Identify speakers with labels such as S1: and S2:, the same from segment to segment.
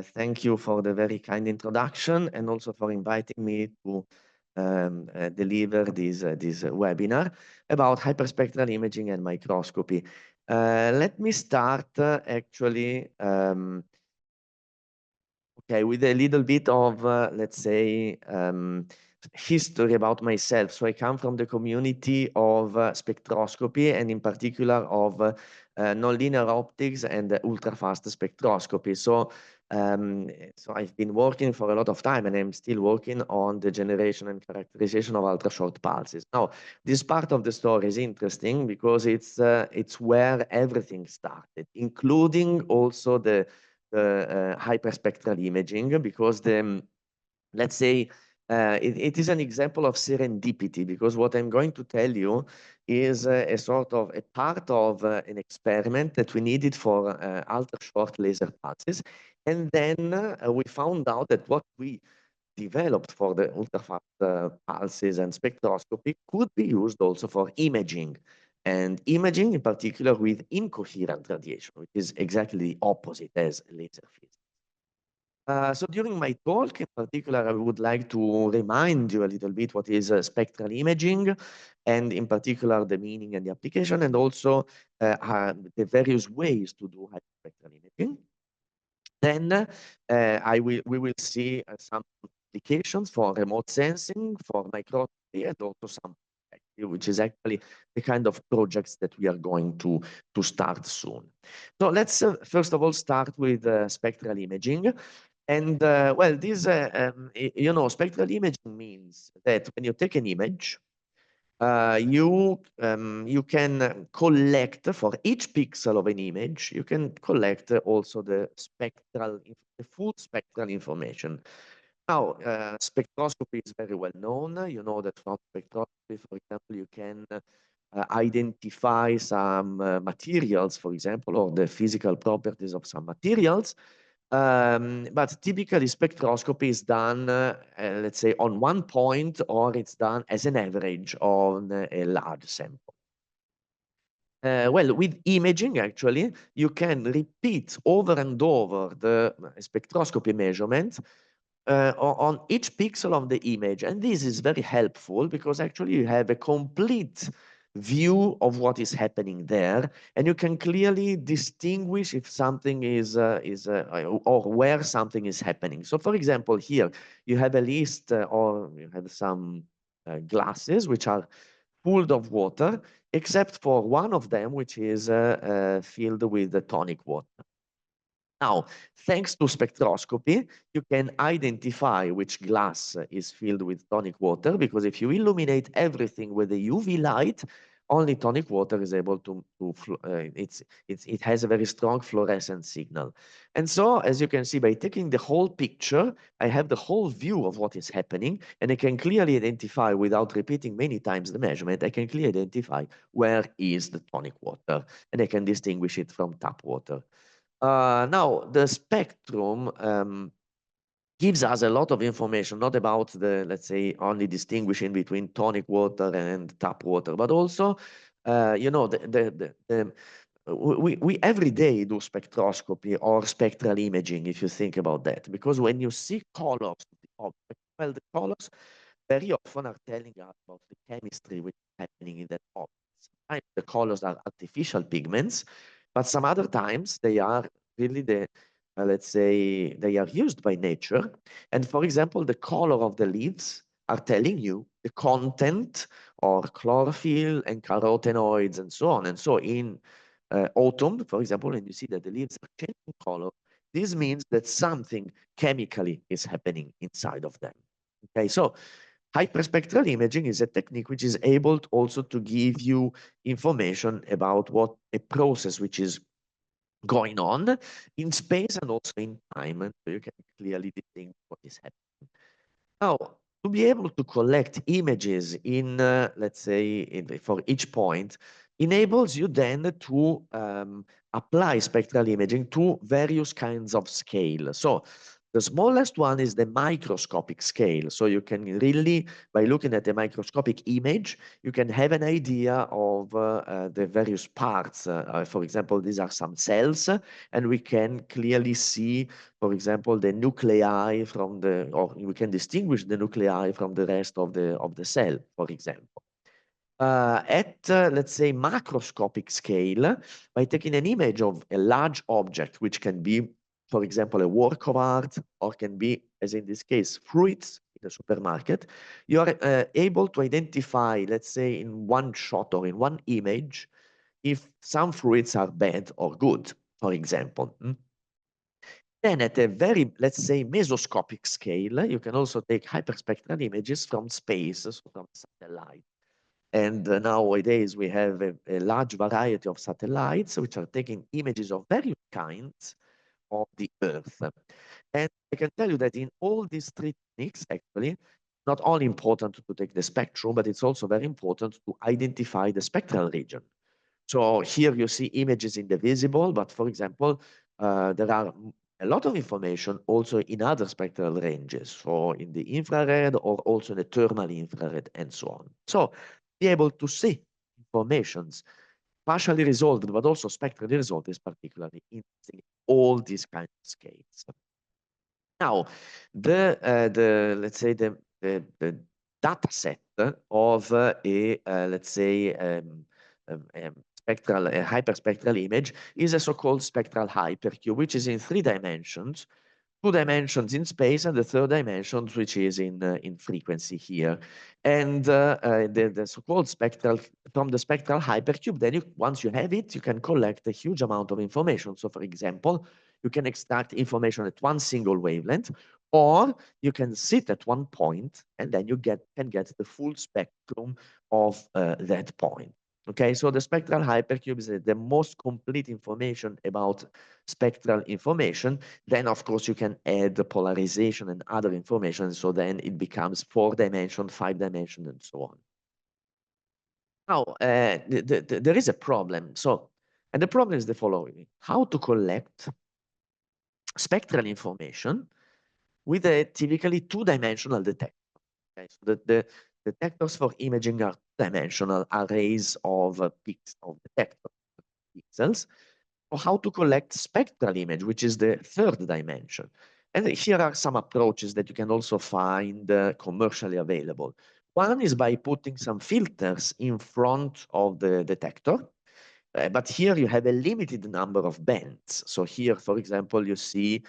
S1: Thank you for the very kind introduction and also for inviting me to deliver this webinar about hyperspectral imaging and microscopy. Let me start actually with a little bit of, let's say, history about myself. So I come from the community of spectroscopy, and in particular of nonlinear optics and ultra-fast spectroscopy. So I've been working for a lot of time, and I'm still working on the generation and characterization of ultra-short pulses. Now, this part of the story is interesting because it's where everything started, including also the hyperspectral imaging, because let's say it is an example of serendipity, because what I'm going to tell you is a sort of a part of an experiment that we needed for ultra short laser pulses, and then we found out that what we developed for the ultra fast pulses and spectroscopy could be used also for imaging. And imaging in particular with incoherent radiation, which is exactly the opposite as laser physics. So during my talk in particular, I would like to remind you a little bit what is spectral imaging, and in particular the meaning and the application, and also the various ways to do hyperspectral imaging. Then we will see some applications for remote sensing, for microscopy, and also some, which is actually the kind of projects that we are going to start soon. So let's first of all start with spectral imaging. And well, this, you know, spectral imaging means that when you take an image, you can collect for each pixel of an image, you can collect also the full spectral information. Now, spectroscopy is very well known. You know that from spectroscopy, for example, you can identify some materials, for example, or the physical properties of some materials. But typically spectroscopy is done, let's say, on one point, or it's done as an average on a large sample. Well, with imaging, actually, you can repeat over and over the spectroscopy measurement on each pixel of the image. And this is very helpful because actually you have a complete view of what is happening there, and you can clearly distinguish if something or where something is happening. So for example, here you have a list or you have some glasses which are full of water, except for one of them, which is filled with the tonic water. Now, thanks to spectroscopy, you can identify which glass is filled with tonic water, because if you illuminate everything with a UV light, only tonic water is able it has a very strong fluorescent signal. And so, as you can see, by taking the whole picture, I have the whole view of what is happening, and I can clearly identify, without repeating many times the measurement, I can clearly identify where is the tonic water, and I can distinguish it from tap water. Now, the spectrum gives us a lot of information, not about the, let's say, only distinguishing between tonic water and tap water, but also, you know, we every day do spectroscopy or spectral imaging, if you think about that, because when you see colors of the object, well, the colors very often are telling us about the chemistry which is happening in that object. Sometimes the colors are artificial pigments, but some other times they are really let's say, they are used by nature. And for example, the color of the leaves are telling you the content or chlorophyll and carotenoids and so on. And so in autumn, for example, when you see that the leaves are changing color, this means that something chemically is happening inside of them. Okay, so hyperspectral imaging is a technique which is able also to give you information about what a process which is going on in space and also in time, and so you can clearly distinguish what is happening. Now, to be able to collect images in, let's say, for each point, enables you then to apply spectral imaging to various kinds of scale. So The smallest one is the microscopic scale. So you can really, by looking at the microscopic image, you can have an idea of the various parts. For example, these are some cells, and we can clearly see, for example, the nuclei from the, or we can distinguish the nuclei from the rest of the cell, for example. Let's say, macroscopic scale, by taking an image of a large object, which can be, for example, a work of art, or can be, as in this case, fruits in a supermarket, you are able to identify, let's say, in one shot or in one image, if some fruits are bad or good, for example. Then at a very, let's say, mesoscopic scale, you can also take hyperspectral images from space, so from satellite. And nowadays we have a large variety of satellites which are taking images of various kinds of the Earth. And I can tell you that in all these three techniques, actually, not only important to take the spectrum, but it's also very important to identify the spectral region. So here you see images in the visible, but for example, there are a lot of information also in other spectral ranges, so in the infrared or also in the thermal infrared and so on. So be able to see informations partially resolved, but also spectrally resolved is particularly interesting in all these kinds of scales. Now, let's say the data set of let's say spectral hyperspectral image is a so-called spectral hypercube, which is in 3 dimensions, 2 dimensions in space, and the third dimension, which is in frequency here. And the so-called spectral, from the spectral hypercube, then once you have it, you can collect a huge amount of information. So for example, you can extract information at one single wavelength, or you can sit at one point, and then you can get the full spectrum of that point. Okay, so the spectral hypercube is the most complete information about spectral information. Then, of course, you can add the polarization and other information, so then it becomes 4-dimension, 5-dimension, and so on. Now, there is a problem. So, and the problem is the following: how to collect spectral information with a typically 2-dimensional detector. Okay, so the detectors for imaging are 2-dimensional arrays of detector pixels. So how to collect spectral image, which is the 3rd dimension. And here are some approaches that you can also find commercially available. One is by putting some filters in front of the detector. But here you have a limited number of bands. So here, for example, you see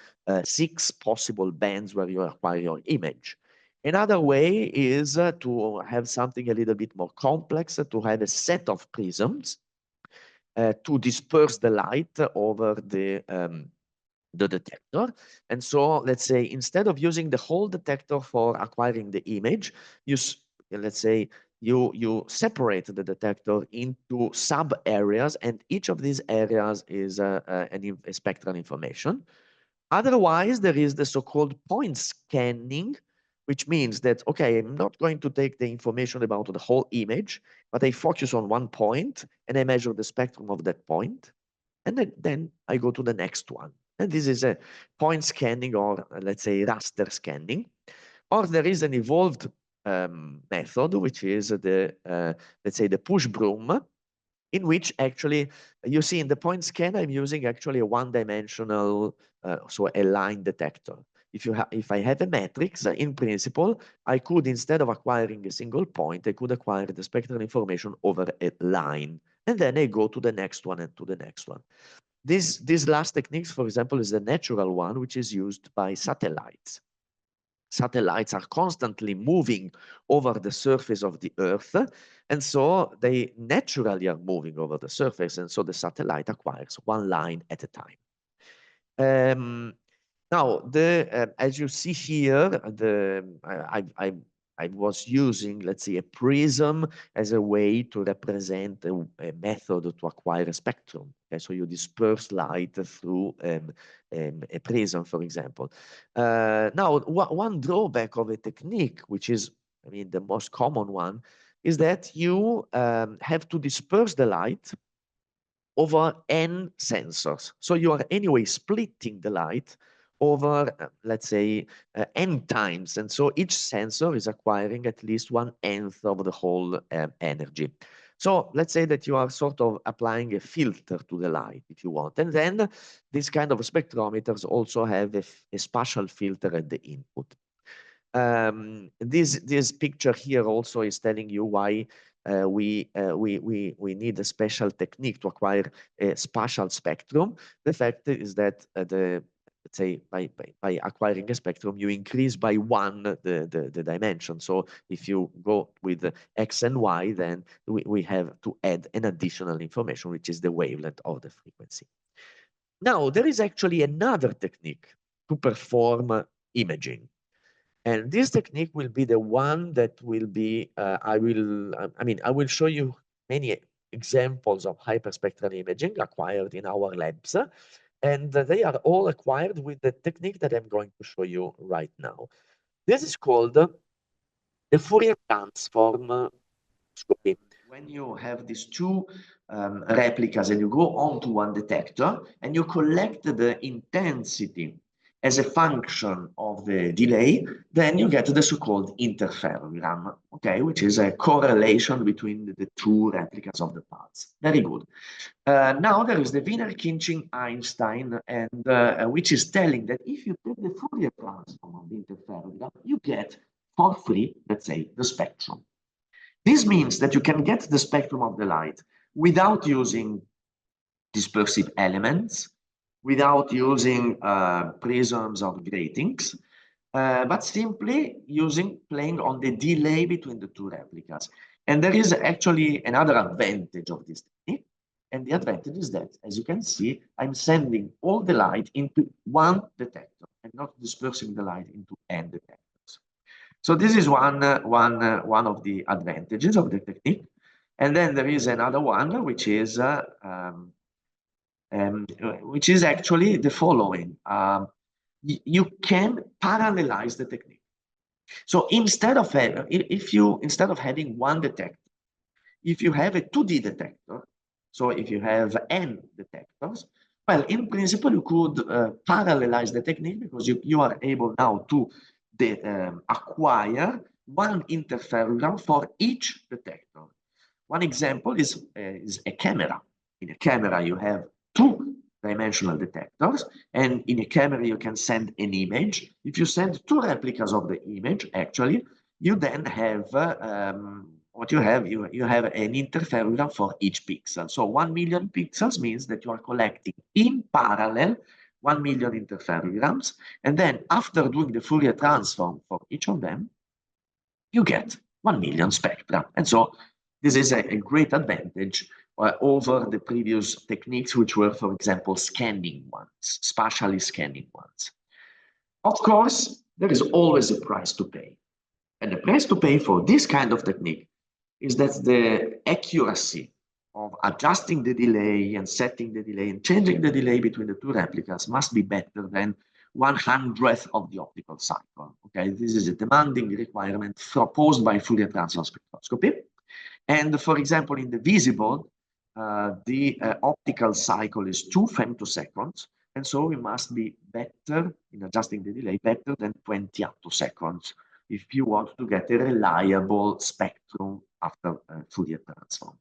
S1: 6 possible bands where you acquire your image. Another way is to have something a little bit more complex, to have a set of prisms to disperse the light over the detector. And so let's say, instead of using the whole detector for acquiring the image, let's say you separate the detector into sub areas, and each of these areas is a spectral information. Otherwise, there is the so-called point scanning, which means that, okay, I'm not going to take the information about the whole image, but I focus on one point and I measure the spectrum of that point. And then I go to the next one. And this is a point scanning, or let's say raster scanning. Or there is an evolved method, which is let's say the push broom, in which actually you see in the point scan, I'm using actually a 1-dimensional, so a line detector. If I have a matrix, in principle, I could, instead of acquiring a single point, I could acquire the spectral information over a line. And then I go to the next one and to the next one. This last technique, for example, is the natural one, which is used by satellites. Satellites are constantly moving over the surface of the Earth, and so they naturally are moving over the surface, and so the satellite acquires one line at a time. Now, as you see here, I was using, let's say, a prism as a way to represent a method to acquire a spectrum. Okay, so you disperse light through a prism, for example. Now, one drawback of a technique, which is, I mean, the most common one, is that you have to disperse the light over n sensors. So you are anyway splitting the light over, let's say, n times. And so each sensor is acquiring at least 1/n of the whole energy. So let's say that you are sort of applying a filter to the light, if you want. And then these kind of spectrometers also have a spatial filter at the input. This picture here also is telling you why we need a special technique to acquire a spatial spectrum. The fact is that let's say by acquiring a spectrum, you increase by 1 the dimension. So if you go with X and Y, then we have to add an additional information, which is the wavelength of the frequency. Now, there is actually another technique to perform imaging. And this technique will be the one that will be, I will show you many examples of hyperspectral imaging acquired in our labs. And they are all acquired with the technique that I'm going to show you right now. This is called the Fourier-transform. When you have these two replicas and you go onto one detector and you collect the intensity as a function of the delay, then you get the so-called interferogram, okay, which is a correlation between the two replicas of the parts. Very good. Now there is the Wiener-Khinchin-Einstein, and which is telling that if you take the Fourier transform of the interferogram, you get for free, let's say, the spectrum. This means that you can get the spectrum of the light without using dispersive elements, without using prisms or gratings, but simply playing on the delay between the two replicas. And there is actually another advantage of this technique. And the advantage is that, as you can see, I'm sending all the light into one detector and not dispersing the light into n detectors. So this is one of the advantages of the technique. And then there is another one, which is actually the following. You can parallelize the technique. So instead of having one detector, if you have a 2D detector, so if you have n detectors, well, in principle, you could parallelize the technique because you are able now to acquire one interferogram for each detector. One example is a camera. In a camera, you have two-dimensional detectors, and in a camera, you can send an image. If you send two replicas of the image, actually, you then have what you have. You have an interferogram for each pixel. So 1 million pixels means that you are collecting in parallel 1 million interferograms, and then after doing the Fourier transform for each of them, you get 1 million spectra. And so this is a great advantage over the previous techniques, which were, for example, scanning ones, spatially scanning ones. Of course, there is always a price to pay. And the price to pay for this kind of technique is that the accuracy of adjusting the delay and setting the delay and changing the delay between the two replicas must be better than 1/100th of the optical cycle. Okay, this is a demanding requirement proposed by Fourier-transform spectroscopy. And for example, in the visible, the optical cycle is 2 femtoseconds. And so we must be better in adjusting the delay, better than 20 attoseconds if you want to get a reliable spectrum after Fourier transform.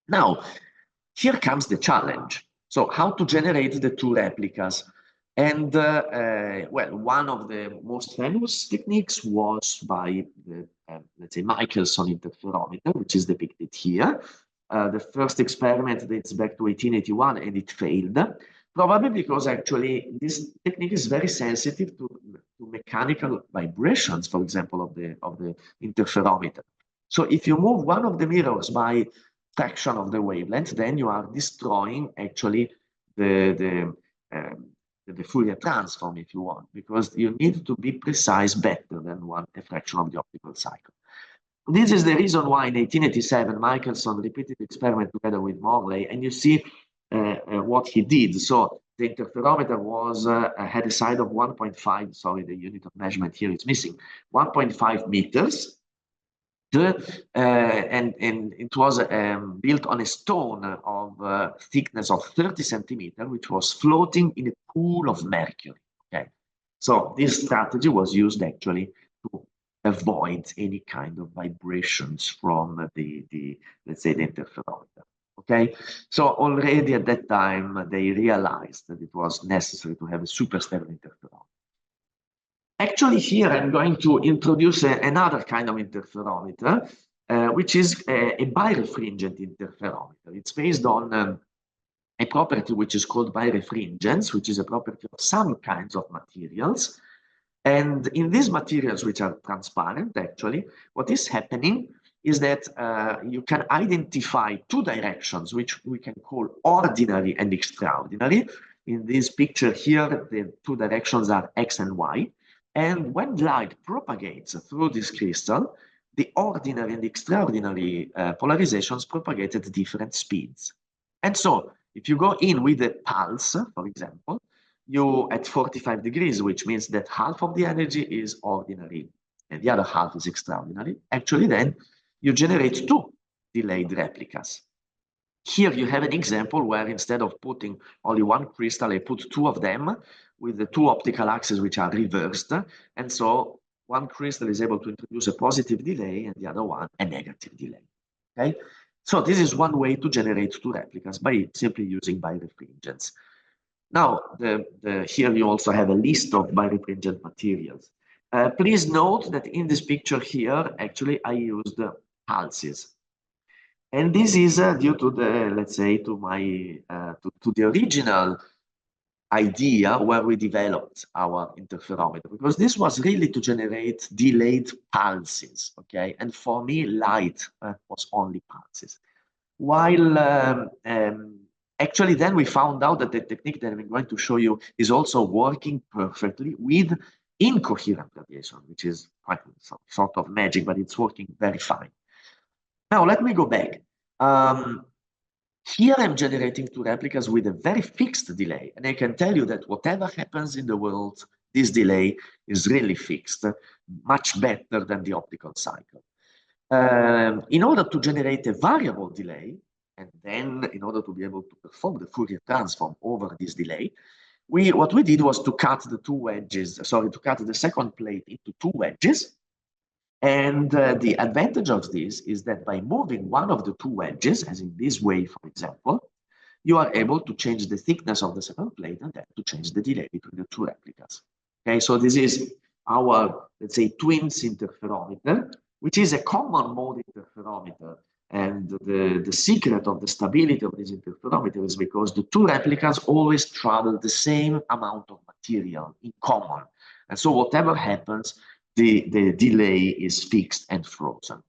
S1: Now, here comes the challenge. So how to generate the two replicas? And well, one of the most famous techniques was by the, let's say, Michelson interferometer, which is depicted here. The first experiment dates back to 1881 and it failed, probably because actually this technique is very sensitive to mechanical vibrations, for example, of the interferometer. So if you move one of the mirrors by fraction of the wavelength, then you are destroying actually the Fourier transform, if you want, because you need to be precise better than a fraction of the optical cycle. This is the reason why in 1887, Michelson repeated the experiment together with Morley, and you see what he did. So the interferometer had a side of 1.5, sorry, the unit of measurement here is missing, 1.5 meters. And it was built on a stone of thickness of 30 centimeters, which was floating in a pool of mercury. Okay, so this strategy was used actually to avoid any kind of vibrations from the let's say the interferometer. Okay, so already at that time they realized that it was necessary to have a superstable interferometer. Actually, here I'm going to introduce another kind of interferometer, which is a birefringent interferometer. It's based on a property which is called birefringence, which is a property of some kinds of materials. And in these materials, which are transparent, actually, what is happening is that you can identify two directions, which we can call ordinary and extraordinary. In this picture here, the two directions are X and Y. And when light propagates through this crystal, the ordinary and extraordinary polarizations propagate at different speeds. And so if you go in with a pulse, for example, you at 45 degrees, which means that half of the energy is ordinary and the other half is extraordinary. Actually, then you generate two delayed replicas. Here you have an example where instead of putting only one crystal, I put two of them with the two optical axes which are reversed. And so one crystal is able to introduce a positive delay and the other one a negative delay. Okay, so this is one way to generate two replicas by simply using birefringence. Now, here you also have a list of birefringent materials. Please note that in this picture here, actually, I used pulses. And this is due to the, let's say, to my, to the original idea where we developed our interferometer, because this was really to generate delayed pulses, okay? And for me, light was only pulses. While actually then we found out that the technique that I'm going to show you is also working perfectly with incoherent radiation, which is quite some sort of magic, but it's working very fine. Now, let me go back. Here I'm generating two replicas with a very fixed delay. And I can tell you that whatever happens in the world, this delay is really fixed, much better than the optical cycle. In order to generate a variable delay, and then in order to be able to perform the Fourier transform over this delay, what we did was to cut the two wedges, sorry, to cut the second plate into two wedges. And the advantage of this is that by moving one of the two wedges, as in this way, for example, you are able to change the thickness of the second plate and then to change the delay between the two replicas. Okay, so this is our, let's say, twins interferometer, which is a common mode interferometer. And the secret of the stability of this interferometer is because the two replicas always travel the same amount of material in common. And so whatever happens, the delay is fixed and frozen.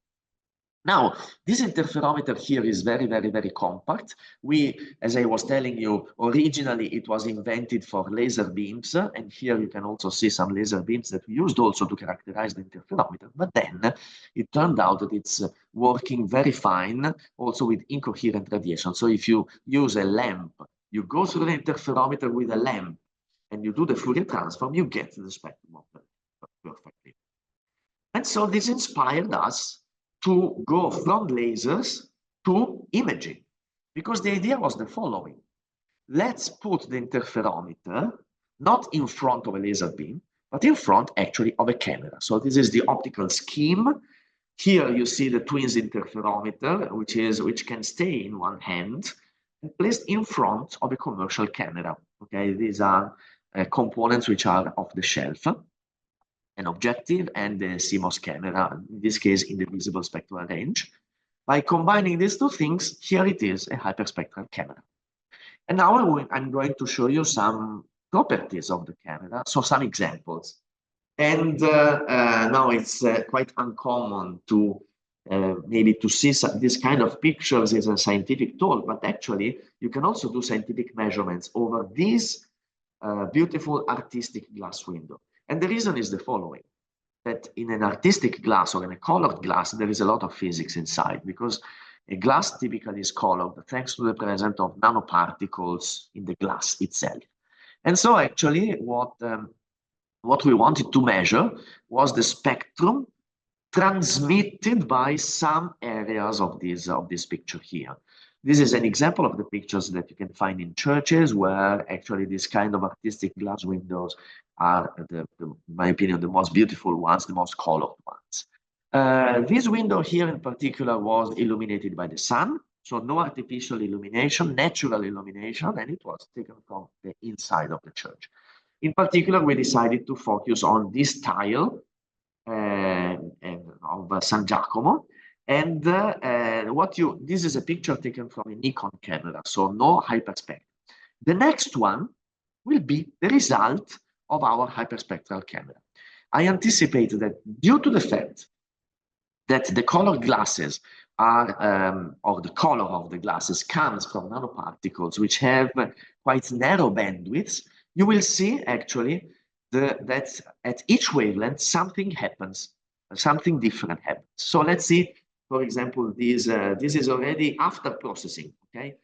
S1: Now, this interferometer here is very, very, very compact. As I was telling you, originally it was invented for laser beams, and here you can also see some laser beams that we used also to characterize the interferometer. But then it turned out that it's working very fine also with incoherent radiation. So if you use a lamp, you go through the interferometer with a lamp, and you do the Fourier transform, you get the spectrum perfectly. And so this inspired us to go from lasers to imaging, because the idea was the following. Let's put the interferometer not in front of a laser beam, but in front actually of a camera. So this is the optical scheme. Here you see the twins interferometer, which can stay in one hand and placed in front of a commercial camera. Okay, these are components which are off the shelf. An objective and the CMOS camera, in this case in the visible spectral range. By combining these two things, here it is, a hyperspectral camera. And now I'm going to show you some properties of the camera, so some examples. And now it's quite uncommon to maybe to see this kind of pictures as a scientific tool, but actually you can also do scientific measurements over this beautiful artistic glass window. And the reason is the following, that in an artistic glass or in a colored glass, there is a lot of physics inside, because a glass typically is colored thanks to the presence of nanoparticles in the glass itself. And so actually what we wanted to measure was the spectrum transmitted by some areas of this picture here. This is an example of the pictures that you can find in churches where actually this kind of artistic glass windows are, in my opinion, the most beautiful ones, the most colored ones. This window here in particular was illuminated by the sun, so no artificial illumination, natural illumination, and it was taken from the inside of the church. In particular, we decided to focus on this tile of San Giacomo. And this is a picture taken from a Nikon camera, so no hyperspectral. The next one will be the result of our hyperspectral camera. I anticipate that due to the fact that the colored glasses are, or the color of the glasses comes from nanoparticles, which have quite narrow bandwidths, you will see actually that at each wavelength, something happens, something different happens. So let's see, for example, this is already after processing, okay?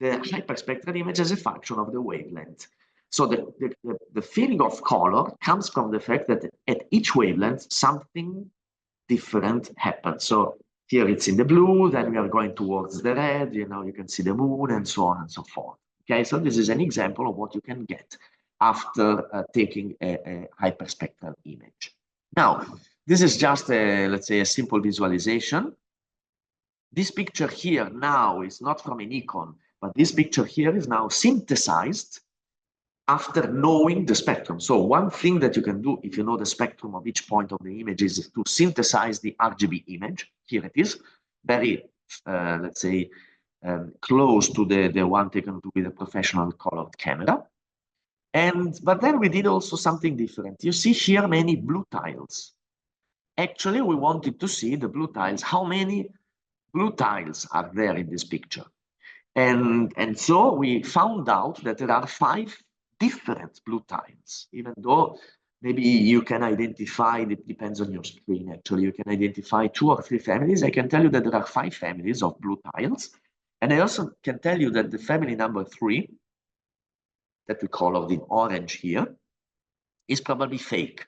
S1: The hyperspectral image as a function of the wavelength. So the feeling of color comes from the fact that at each wavelength, something different happens. So here it's in the blue, then we are going towards the red, you know, you can see the moon and so on and so forth. Okay, so this is an example of what you can get after taking a hyperspectral image. Now, this is just let's say a simple visualization. This picture here now is not from a Nikon, but this picture here is now synthesized after knowing the spectrum. So one thing that you can do if you know the spectrum of each point of the image is to synthesize the RGB image. Here it is, very, let's say, close to the one taken with a professional colored camera. But then we did also something different. You see here many blue tiles. Actually, we wanted to see the blue tiles. How many blue tiles are there in this picture? And so we found out that there are 5 different blue tiles, even though maybe you can identify, it depends on your screen actually, you can identify 2 or 3 families. I can tell you that there are 5 families of blue tiles. And I also can tell you that the family number 3, that we call of the orange here, is probably fake,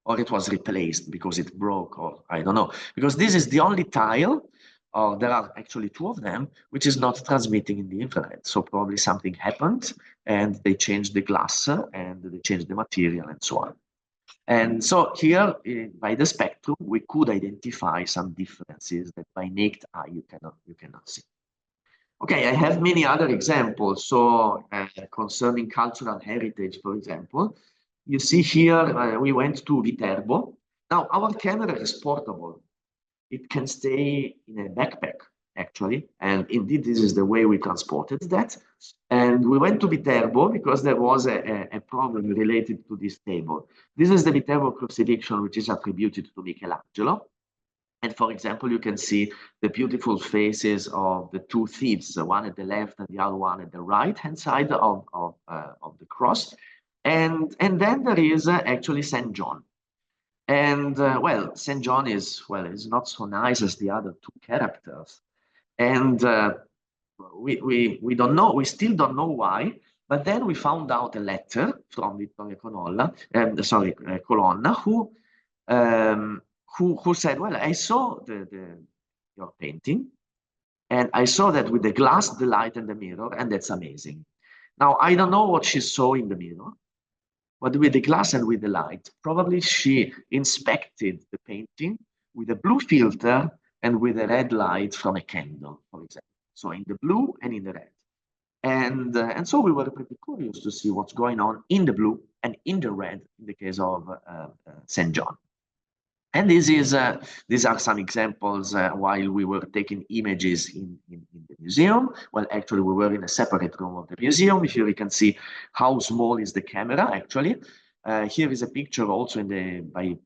S1: or it was replaced because it broke, or I don't know, because this is the only tile, or there are actually 2 of them, which is not transmitting in the infrared. So probably something happened and they changed the glass and they changed the material and so on. And so here by the spectrum, we could identify some differences that by naked eye you cannot see. Okay, I have many other examples. So concerning cultural heritage, for example, you see here we went to Viterbo. Now our camera is portable. It can stay in a backpack, actually. And indeed, this is the way we transported that. And we went to Viterbo because there was a problem related to this table. This is the Viterbo crucifixion, which is attributed to Michelangelo. And for example, you can see the beautiful faces of the 2 thieves, the one at the left and the other one at the right-hand side of the cross. And then there is actually St. John. And well, St. John is not so nice as the other 2 characters. And we don't know, we still don't know why, but then we found out a letter from Vittorio Colonna, who said, well, I saw your painting, and I saw that with the glass, the light, and the mirror, and that's amazing. Now, I don't know what she saw in the mirror, but with the glass and with the light, probably she inspected the painting with a blue filter and with a red light from a candle, for example. So in the blue and in the red. And so we were pretty curious to see what's going on in the blue and in the red in the case of St. John. And these are some examples while we were taking images in the museum. Well, actually, we were in a separate room of the museum. Here you can see how small is the camera, actually. Here is a picture also by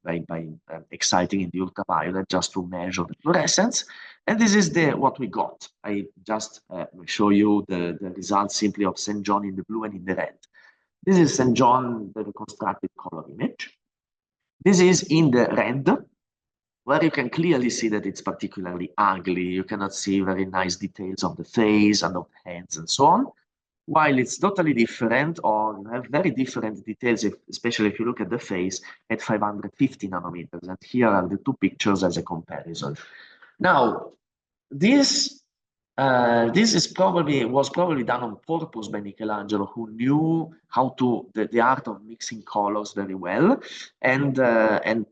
S1: exciting in the ultraviolet just to measure the fluorescence. And this is what we got. I just show you the results simply of St. John in the blue and in the red. This is St. John, the reconstructed color image. This is in the red, where you can clearly see that it's particularly ugly. You cannot see very nice details of the face and of the hands and so on. While it's totally different, or you have very different details, especially if you look at the face at 550 nanometers. And here are the 2 pictures as a comparison. Now, this This was probably done on purpose by Michelangelo, who knew how to the art of mixing colors very well, and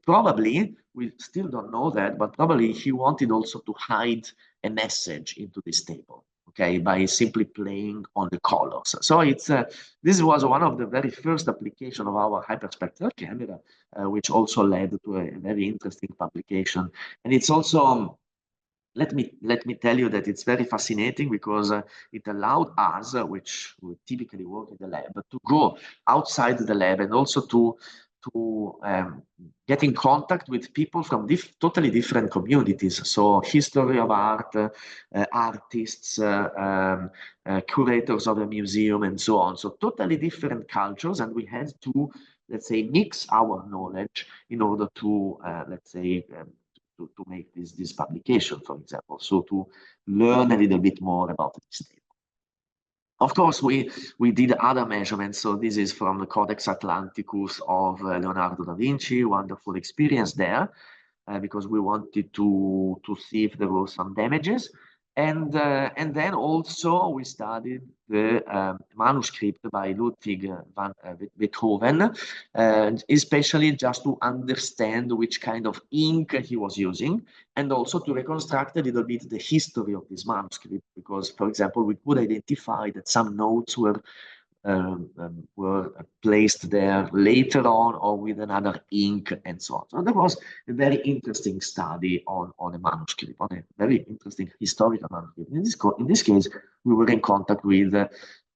S1: probably we still don't know that, but probably he wanted also to hide a message into this table, okay, by simply playing on the colors. So this was one of the very first application of our hyperspectral camera, which also led to a very interesting publication, and it's also. Let me tell you that it's very fascinating because it allowed us, which would typically work in the lab, to go outside the lab and also to get in contact with people from totally different communities. So history of art, artists, curators of a museum, and so on. So totally different cultures, and we had to, let's say, mix our knowledge in order to, let's say, to make this publication, for example, so to learn a little bit more about this table. Of course, we did other measurements. So this is from the Codex Atlanticus of Leonardo da Vinci. Wonderful experience there, because we wanted to see if there were some damages. And then also we studied the manuscript by Ludwig van Beethoven, especially just to understand which kind of ink he was using, and also to reconstruct a little bit the history of this manuscript, because, for example, we could identify that some notes were placed there later on or with another ink and so on. So that was a very interesting study on a manuscript, on a very interesting historical manuscript. In this case, we were in contact with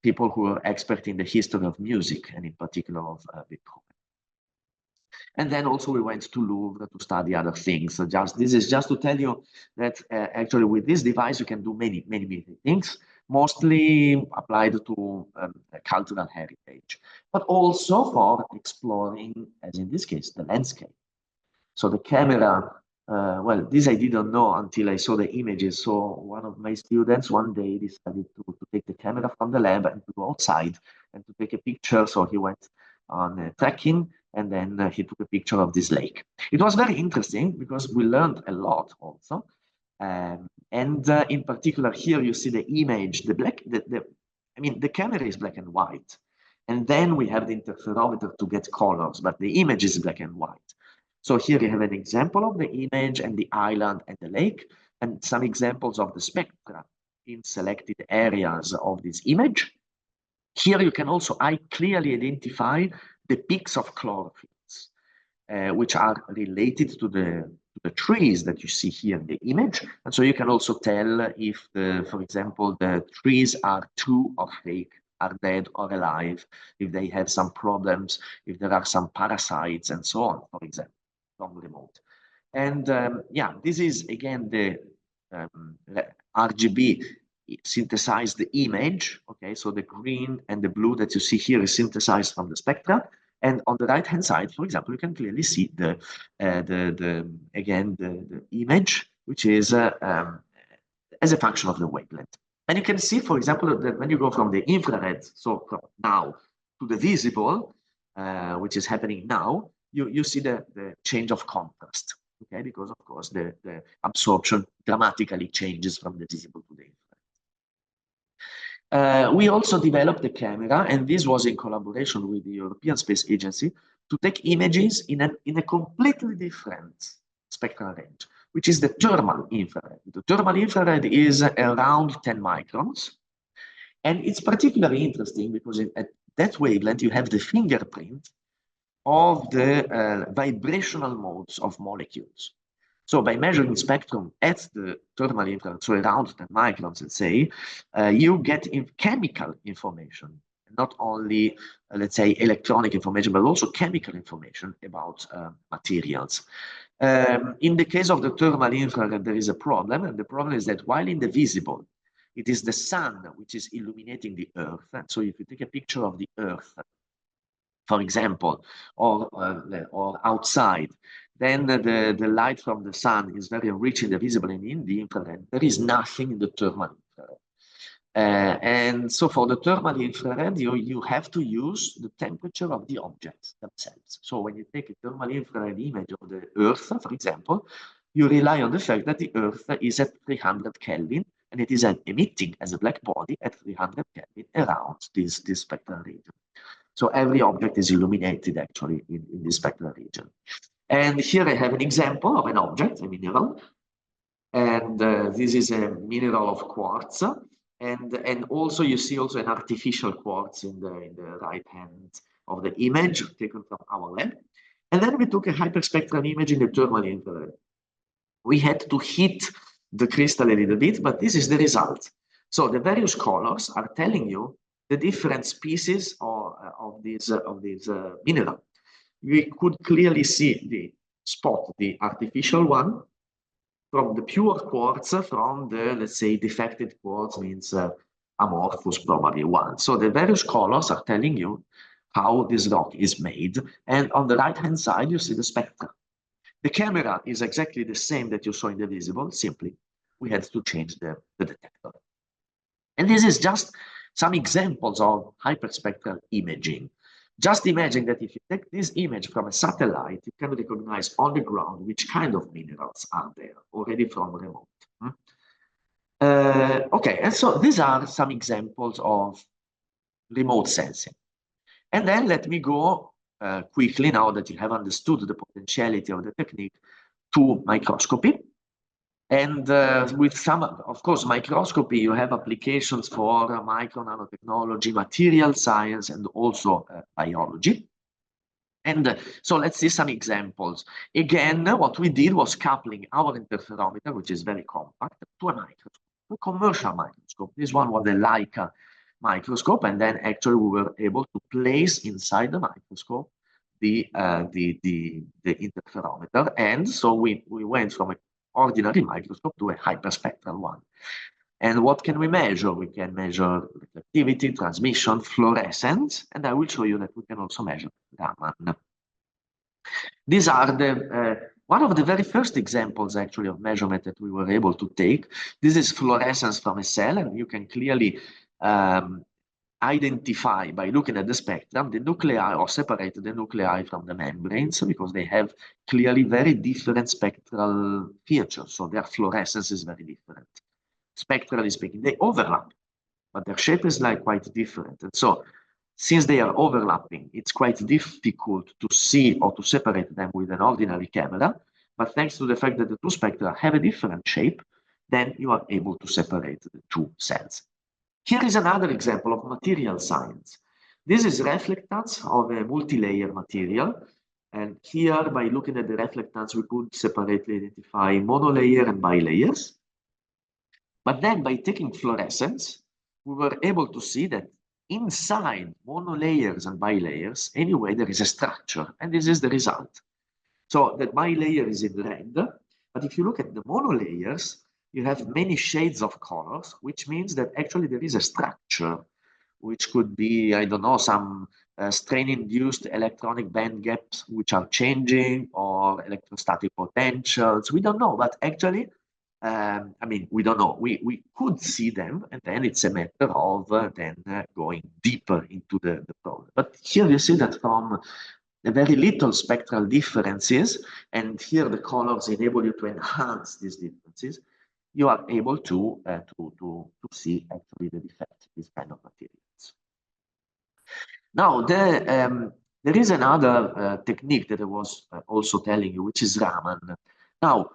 S1: people who are expert in the history of music, and in particular of Beethoven. And then also we went to Louvre to study other things. So this is just to tell you that actually with this device you can do many things, mostly applied to cultural heritage, but also for exploring, as in this case, the landscape. So the camera, well, this I didn't know until I saw the images. So one of my students one day decided to take the camera from the lab and to go outside and to take a picture. So he went on trekking, and then he took a picture of this lake. It was very interesting because we learned a lot also. And in particular, here you see the image, I mean, the camera is black and white. And then we have the interferometer to get colors, but the image is black and white. So here you have an example of the image and the island and the lake, and some examples of the spectra in selected areas of this image. Here you can also clearly identify the peaks of chlorophylls, which are related to the trees that you see here in the image. And so you can also tell if, for example, the trees are true or fake, are dead or alive, if they have some problems, if there are some parasites, and so on, for example, from remote. And yeah, this is again the RGB synthesized the image. Okay, so the green and the blue that you see here is synthesized from the spectra. And on the right-hand side, for example, you can clearly see the image, which is as a function of the wavelength. And you can see, for example, that when you go from the infrared, so from now to the visible, which is happening now, you see the change of contrast. Okay, because of course the absorption dramatically changes from the visible to the infrared. We also developed the camera, and this was in collaboration with the European Space Agency, to take images in a completely different spectral range, which is the thermal infrared. The thermal infrared is around 10 microns, and it's particularly interesting because at that wavelength you have the fingerprint of the vibrational modes of molecules. So by measuring spectrum at the thermal infrared, so around 10 microns, let's say, you get chemical information, not only, let's say, electronic information, but also chemical information about materials. In the case of the thermal infrared, there is a problem, and the problem is that while in the visible, it is the sun which is illuminating the Earth. And so if you take a picture of the Earth, for example, or outside, then the light from the sun is very rich in the visible and in the infrared. There is nothing in the thermal infrared. And so for the thermal infrared, you have to use the temperature of the objects themselves. So when you take a thermal infrared image of the Earth, for example, you rely on the fact that the Earth is at 300 Kelvin, and it is emitting as a black body at 300 Kelvin around this spectral region. So every object is illuminated actually in this spectral region. And here I have an example of an object, a mineral, and this is a mineral of quartz, and also you see also an artificial quartz in the right hand of the image taken from our lab. And then we took a hyperspectral image in the thermal infrared. We had to heat the crystal a little bit, but this is the result. So the various colors are telling you the different species of this mineral. We could clearly see the artificial one from the pure quartz, from the, let's say, defected quartz, means amorphous, probably one. So the various colors are telling you how this rock is made. And on the right-hand side, you see the spectra. The camera is exactly the same that you saw in the visible, simply we had to change the detector. And this is just some examples of hyperspectral imaging. Just imagine that if you take this image from a satellite, you can recognize on the ground which kind of minerals are there already from remote. Okay, and so these are some examples of remote sensing. And then let me go quickly, now that you have understood the potentiality of the technique, to microscopy. And with some, of course, microscopy, you have applications for micro nanotechnology, material science, and also biology. And so let's see some examples. Again, what we did was coupling our interferometer, which is very compact, to a microscope, a commercial microscope. This one was the Leica microscope, and then actually we were able to place inside the microscope the interferometer. And so we went from an ordinary microscope to a hyperspectral one. And what can we measure? We can measure reflectivity, transmission, fluorescence, and I will show you that we can also measure Raman. These are one of the very first examples actually of measurement that we were able to take. This is fluorescence from a cell, and you can clearly identify by looking at the spectrum the nuclei, or separate the nuclei from the membranes, because they have clearly very different spectral features. So their fluorescence is very different. Spectrally speaking, they overlap, but their shape is like quite different. And so since they are overlapping, it's quite difficult to see or to separate them with an ordinary camera. But thanks to the fact that the two spectra have a different shape, then you are able to separate the two cells. Here is another example of material science. This is reflectance of a multi-layer material. And here, by looking at the reflectance, we could separately identify monolayer and bilayers. But then by taking fluorescence, we were able to see that inside monolayers and bilayers, anyway, there is a structure, and this is the result. So the bilayer is in red, but if you look at the monolayers, you have many shades of colors, which means that actually there is a structure, which could be, I don't know, some strain-induced electronic band gaps which are changing, or electrostatic potentials. We don't know, but actually, I mean, we don't know. We could see them, and then it's a matter of going deeper into the problem. But here you see that from the very little spectral differences, and here the colors enable you to enhance these differences, you are able to see actually the defect of this kind of materials. Now, there is another technique that I was also telling you, which is Raman. Now,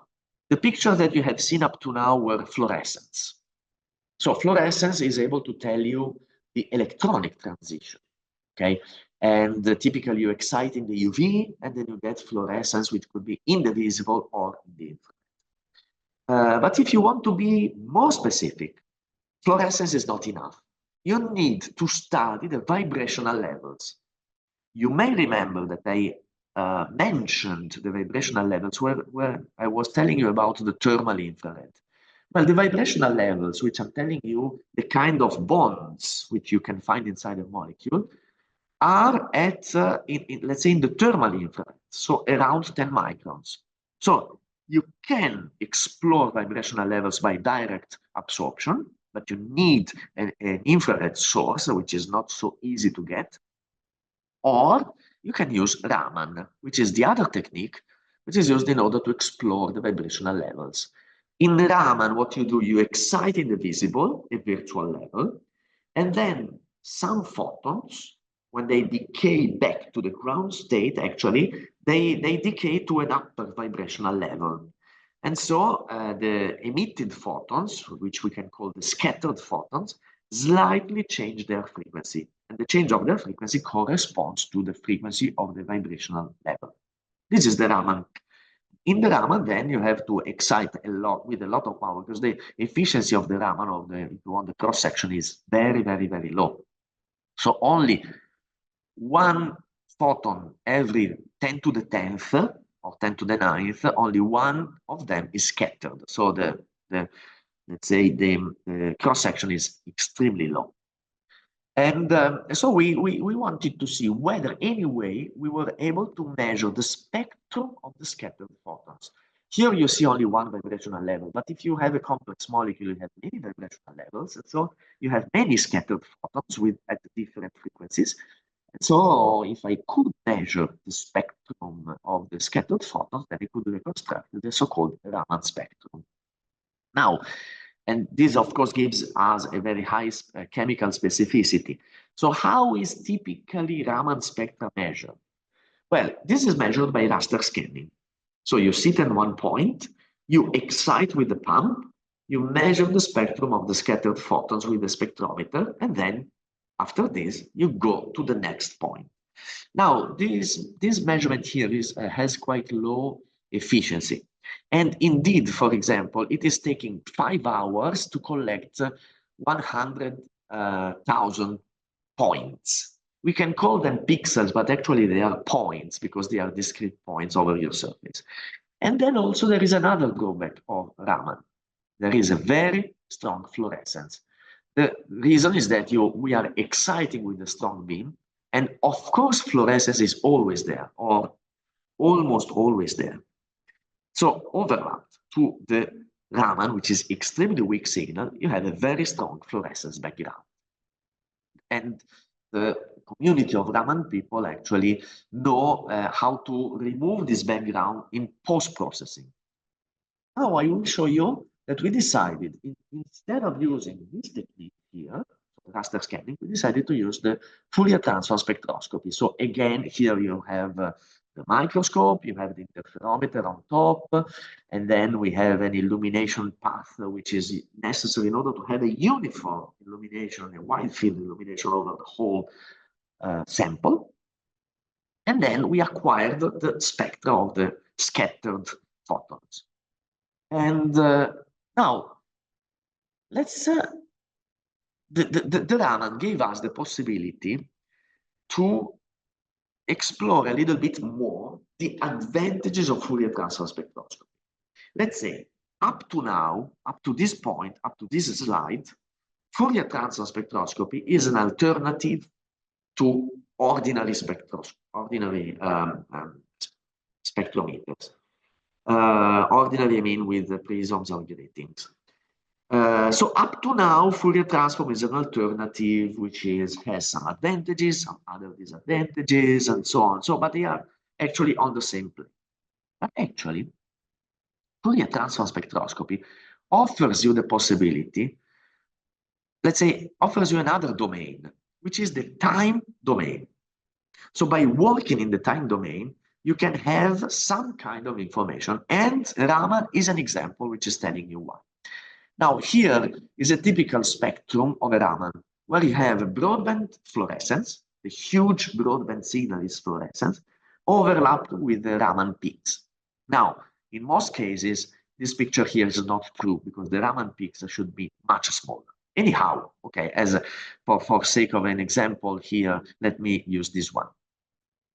S1: the pictures that you have seen up to now were fluorescence. So fluorescence is able to tell you the electronic transition, okay? And typically you excite in the UV, and then you get fluorescence, which could be in the visible or in the infrared. But if you want to be more specific, fluorescence is not enough. You need to study the vibrational levels. You may remember that I mentioned the vibrational levels where I was telling you about the thermal infrared. Well, the vibrational levels, which I'm telling you the kind of bonds which you can find inside a molecule, are at, let's say, in the thermal infrared, so around 10 microns. So you can explore vibrational levels by direct absorption, but you need an infrared source, which is not so easy to get. Or you can use Raman, which is the other technique which is used in order to explore the vibrational levels. In Raman, what you do, you excite in the visible, a virtual level, and then some photons, when they decay back to the ground state, actually, they decay to an upper vibrational level. And so the emitted photons, which we can call the scattered photons, slightly change their frequency. And the change of their frequency corresponds to the frequency of the vibrational level. This is the Raman. In the Raman, then you have to excite a lot with a lot of power because the efficiency of the Raman, of the, if you want, the cross section is very, very, very low. So only one photon every 10 to the 10th or 10 to the 9th, only one of them is scattered. So the let's say the cross section is extremely low. And so we wanted to see whether anyway we were able to measure the spectrum of the scattered photons. Here you see only one vibrational level, but if you have a complex molecule, you have many vibrational levels. And so you have many scattered photons at different frequencies. And so if I could measure the spectrum of the scattered photons, then I could reconstruct the so-called Raman spectrum. Now, and this, of course, gives us a very high chemical specificity. So how is typically Raman spectra measured? Well, this is measured by raster scanning. So you sit at one point, you excite with the pump, you measure the spectrum of the scattered photons with the spectrometer, and then after this, you go to the next point. Now, this measurement here has quite low efficiency. And indeed, for example, it is taking 5 hours to collect 100,000 points. We can call them pixels, but actually they are points because they are discrete points over your surface. And then also there is another drawback of Raman. There is a very strong fluorescence. The reason is that we are exciting with a strong beam, and of course fluorescence is always there, or almost always there. So overlapped to the Raman, which is extremely weak signal, you have a very strong fluorescence background. And the community of Raman people actually know how to remove this background in post-processing. Now I will show you that we decided, instead of using this technique here, raster scanning, we decided to use the Fourier-transform spectroscopy. So again, here you have the microscope, you have the interferometer on top, and then we have an illumination path which is necessary in order to have a uniform illumination, a wide field illumination over the whole sample. And then we acquired the spectra of the scattered photons. And now, let's the Raman gave us the possibility to explore a little bit more the advantages of Fourier-transform spectroscopy. Let's say, up to now, up to this point, up to this slide, Fourier-transform spectroscopy is an alternative to ordinary spectrometers. Ordinary, I mean with the prisms or gratings. So up to now, Fourier-transform is an alternative which has some advantages, some other disadvantages, and so on. So, but they are actually on the same plane. But actually, Fourier-transform spectroscopy offers you the possibility, let's say, offers you another domain, which is the time domain. So by working in the time domain, you can have some kind of information, and Raman is an example which is telling you why. Now, here is a typical spectrum of a Raman, where you have a broadband fluorescence, the huge broadband signal is fluorescence, overlapped with the Raman peaks. Now, in most cases, this picture here is not true because the Raman peaks should be much smaller. Anyhow, okay, as for sake of an example here, let me use this one.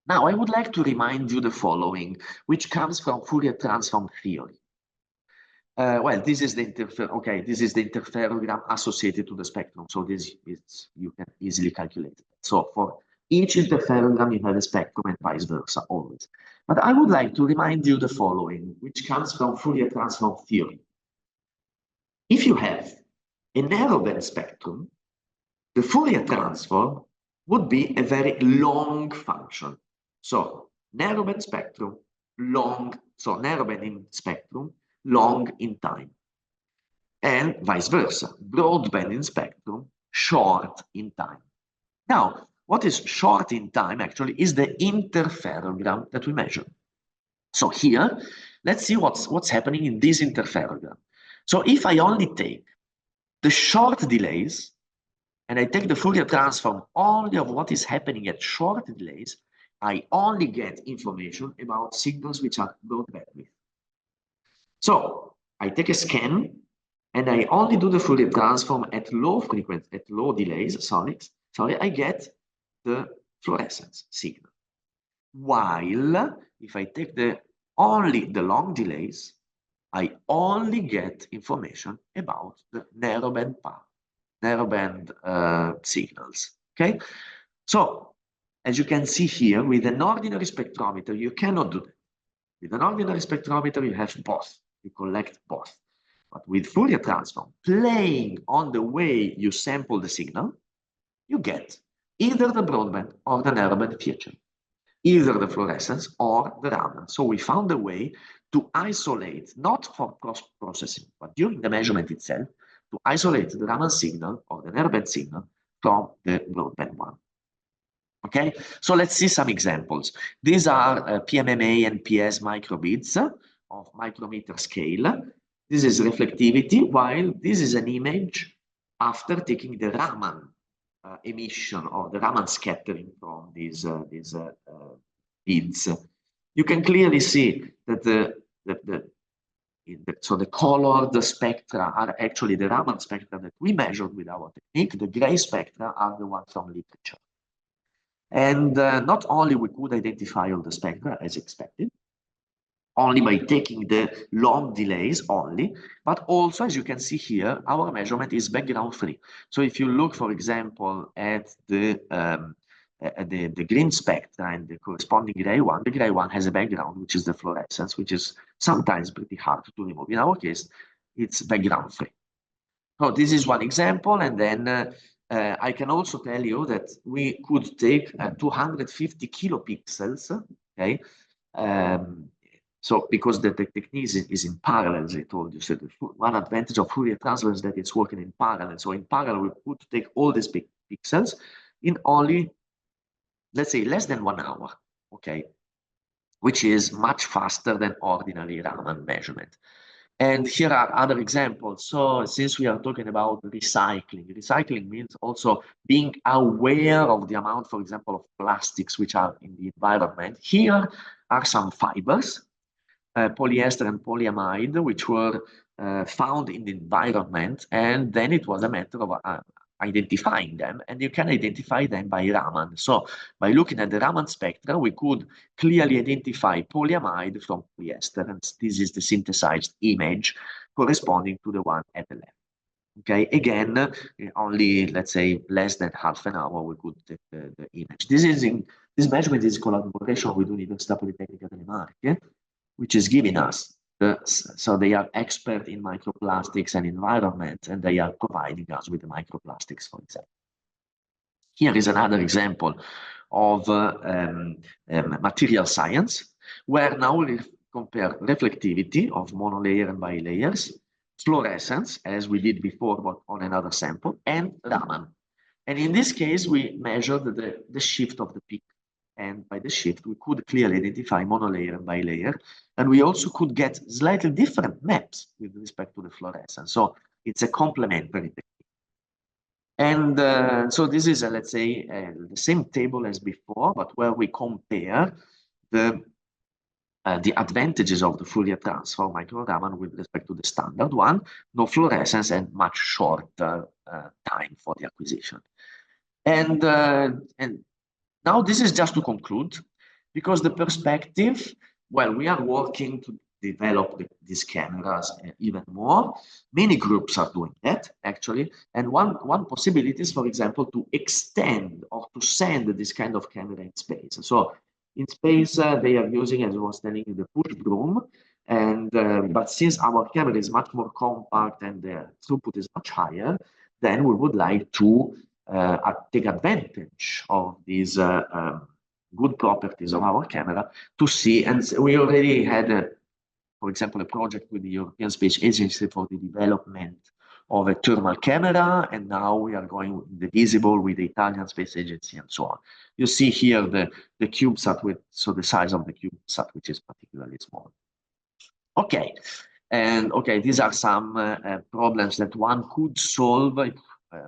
S1: Now, I would like to remind you the following, which comes from Fourier-transform theory. Well, this is the interferogram associated to the spectrum. So this is, you can easily calculate it. So for each interferogram, you have a spectrum and vice versa, always. But I would like to remind you the following, which comes from Fourier-transform theory. If you have a narrowband spectrum, the Fourier transform would be a very long function. So narrowband spectrum, long, so narrowband in spectrum, long in time. and vice versa. Broadband in spectrum, short in time. Now, what is short in time actually is the interferogram that we measure. So here, let's see what's happening in this interferogram. So if I only take the short delays, and I take the Fourier transform only of what is happening at short delays, I only get information about signals which are broad bandwidth. So I take a scan and I only do the Fourier transform at low frequency, at low delays, sorry, I get the fluorescence signal. While if I take only the long delays, I only get information about the narrowband part, narrowband signals. Okay, so as you can see here, with an ordinary spectrometer, you cannot do that. With an ordinary spectrometer, you have both. You collect both. But with Fourier transform, playing on the way you sample the signal, you get either the broadband or the narrowband feature, either the fluorescence or the Raman. So we found a way to isolate, not for post-processing, but during the measurement itself, to isolate the Raman signal or the narrowband signal from the broadband one. Okay, so let's see some examples. These are PMMA and PS microbeads of micrometer scale. This is reflectivity, while this is an image after taking the Raman emission or the Raman scattering from these beads. You can clearly see that so the colored spectra are actually the Raman spectra that we measured with our technique. The gray spectra are the ones from literature. And not only we could identify all the spectra as expected, only by taking the long delays only, but also, as you can see here, our measurement is background free. So if you look, for example, at the green spectra and the corresponding gray one, the gray one has a background, which is the fluorescence, which is sometimes pretty hard to remove. In our case, it's background free. So this is one example, and then I can also tell you that we could take 250 kilopixels, okay? So because the technique is in parallel, as I told you, so one advantage of Fourier transform is that it's working in parallel. So in parallel, we could take all these big pixels in only, let's say, less than 1 hour, okay? Which is much faster than ordinary Raman measurement. And here are other examples. So since we are talking about recycling means also being aware of the amount, for example, of plastics which are in the environment. Here are some fibers, polyester and polyamide, which were found in the environment. And then it was a matter of identifying them, and you can identify them by Raman. So by looking at the Raman spectra, we could clearly identify polyamide from polyester, and this is the synthesized image corresponding to the one at the left. Okay, again, only, let's say, less than half an hour, we could take the image. This measurement is collaboration with Università Politecnica delle Marche, which is giving us so they are expert in microplastics and environment, and they are providing us with the microplastics, for example. Here is another example of material science, where now we compare reflectivity of monolayer and bilayers, fluorescence, as we did before, but on another sample, and Raman. And in this case, we measured the shift of the peak. And by the shift, we could clearly identify monolayer and bilayer. And we also could get slightly different maps with respect to the fluorescence. So it's a complementary technique. And so this is, let's say, the same table as before, but where we compare the advantages of the Fourier transform Micro-Raman with respect to the standard one, no fluorescence and much shorter time for the acquisition. And now this is just to conclude, because the perspective, well, we are working to develop these cameras even more. Many groups are doing that, actually. And one possibility is, for example, to extend or to send this kind of camera in space. So in space, they are using, as I was telling you, the push broom. And but since our camera is much more compact and the throughput is much higher, then we would like to take advantage of these good properties of our camera to see. And we already had for example, a project with the European Space Agency for the development of a thermal camera, and now we are going the visible with the Italian Space Agency and so on. You see here the CubeSat with, so the size of the CubeSat, which is particularly small. Okay, and okay, these are some problems that one could solve.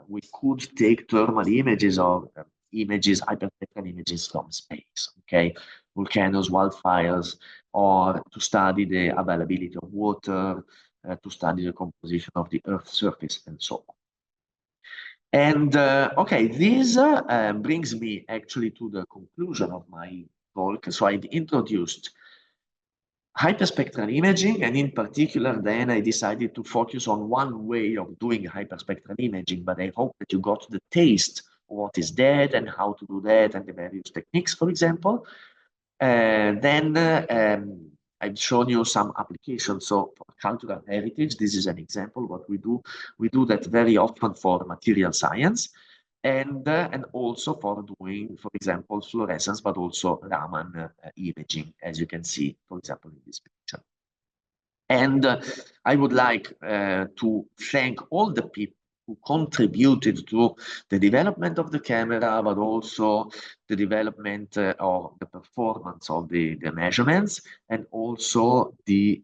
S1: We could take thermal images of images, hyperspectral images from space, okay? Volcanoes, wildfires, or to study the availability of water, to study the composition of the Earth's surface, and so on. And okay, this brings me actually to the conclusion of my talk. So I've introduced hyperspectral imaging, and in particular, then I decided to focus on one way of doing hyperspectral imaging, but I hope that you got the taste of what is that and how to do that and the various techniques, for example. Then I've shown you some applications. So for cultural heritage, this is an example what we do. We do that very often for material science, and also for doing, for example, fluorescence, but also Raman imaging, as you can see, for example, in this picture. And I would like to thank all the people who contributed to the development of the camera, but also the development of the performance of the measurements, and also the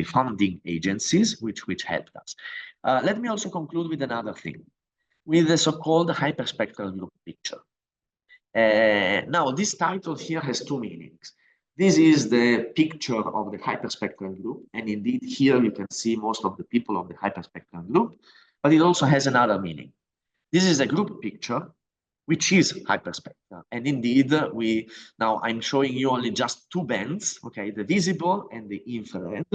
S1: funding agencies which helped us. Let me also conclude with another thing, with the so-called hyperspectral group picture. Now, this title here has two meanings. This is the picture of the hyperspectral group, and indeed here you can see most of the people of the hyperspectral group, but it also has another meaning. This is a group picture, which is hyperspectral, and indeed now I'm showing you only just two bands, okay, the visible and the infrared,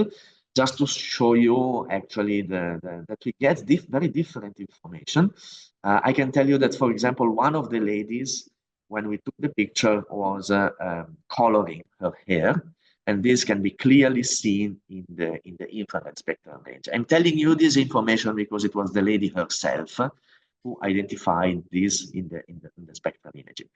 S1: just to show you actually that we get very different information. I can tell you that, for example, one of the ladies, when we took the picture, was coloring her hair, and this can be clearly seen in the infrared spectral range. I'm telling you this information because it was the lady herself who identified this in the spectral imaging.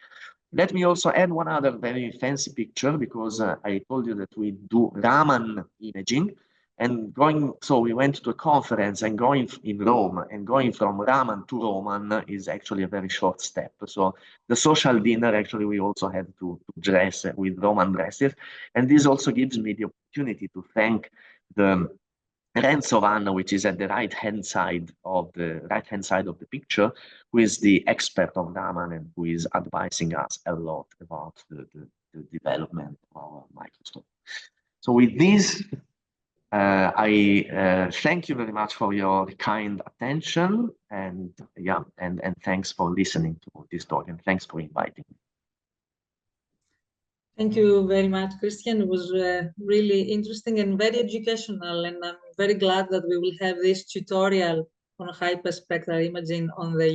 S1: Let me also add one other very fancy picture, because I told you that we do Raman imaging, and so we went to a conference and going in Rome, and going from Raman to Roman is actually a very short step. So the social dinner, actually, we also had to dress with Roman dresses. And this also gives me the opportunity to thank the Renzo Vanno, which is at the right-hand side of the picture, who is the expert of Raman and who is advising us a lot about the development of our microscope. So with this, I thank you very much for your kind attention, and yeah, and thanks for listening to this talk, and thanks for inviting me.
S2: Thank you very much, Cristian. It was really interesting and very educational, and I'm very glad that we will have this tutorial on hyperspectral imaging on the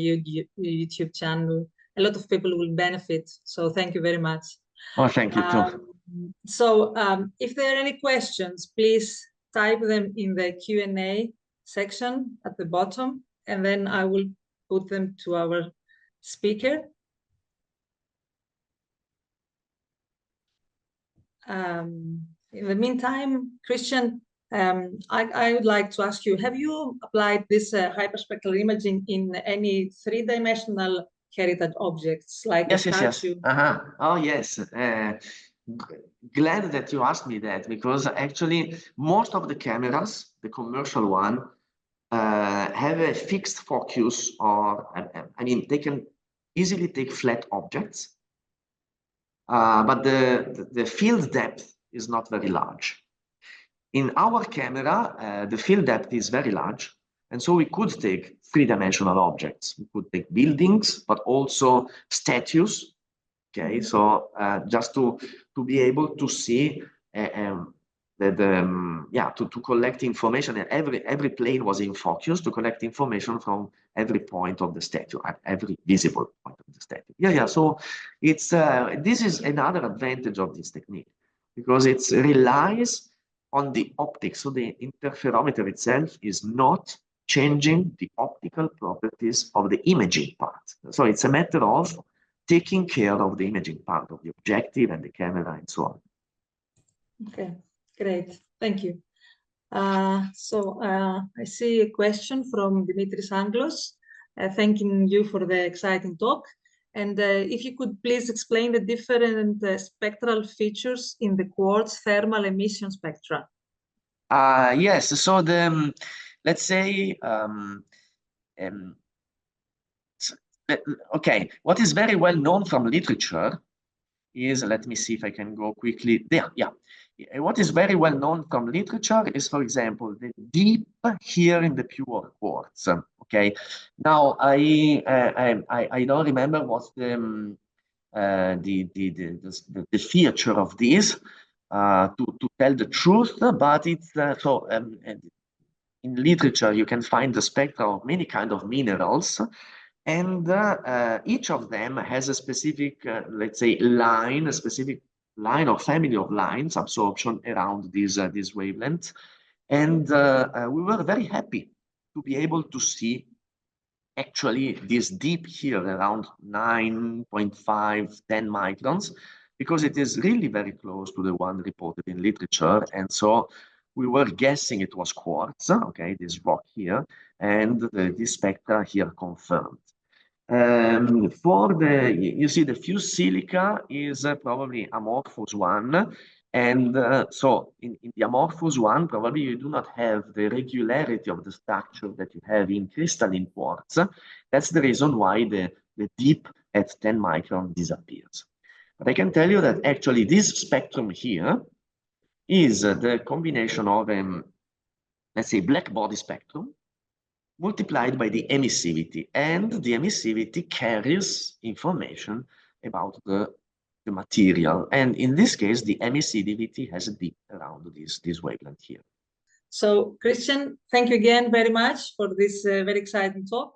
S2: YouTube channel. A lot of people will benefit, so thank you very much.
S1: Oh, thank you too.
S2: So if there are any questions, please type them in the Q&A section at the bottom, and then I will put them to our speaker. In the meantime, Cristian, I would like to ask you, have you applied this hyperspectral imaging in any three-dimensional heritage objects, like
S1: yes,
S2: a statue?
S1: Yes. Oh, yes. Glad that you asked me that, because actually most of the cameras, the commercial one, have a fixed focus, or I mean, they can easily take flat objects, but the field depth is not very large. In our camera, the field depth is very large, and so we could take three-dimensional objects. We could take buildings, but also statues. Okay, so just to be able to see to collect information, and every plane was in focus to collect information from every point of the statue, at every visible point of the statue. Yeah. So it's this is another advantage of this technique, because it relies on the optics. So the interferometer itself is not changing the optical properties of the imaging part. So it's a matter of taking care of the imaging part of the objective and the camera and so on.
S2: Okay, great. Thank you. I see a question from Dimitris Anglos, thanking you for the exciting talk. And if you could please explain the different spectral features in the quartz thermal emission spectra.
S1: Yes, so the, let's say, okay, what is very well known from literature is, let me see if I can go quickly there, yeah. What is very well known from literature is, for example, the deep here in the pure quartz, okay? Now, I don't remember what's the feature of this to tell the truth, but it's in literature you can find the spectra of many kind of minerals, and each of them has a specific, let's say, line, a specific line or family of lines, absorption around this wavelength, and we were very happy to be able to see actually this deep here around 9.5, 10 microns, because it is really very close to the one reported in literature. And so we were guessing it was quartz, okay, this rock here, and the spectra here confirmed. For the, you see the fused silica is probably amorphous one. And so in the amorphous one, probably you do not have the regularity of the structure that you have in crystalline quartz. That's the reason why the deep at 10 micron disappears. But I can tell you that actually this spectrum here is the combination of, let's say, black body spectrum multiplied by the emissivity, and the emissivity carries information about the material. And in this case, the emissivity has a dip around this wavelength here.
S2: So, Cristian, thank you again very much for this very exciting talk.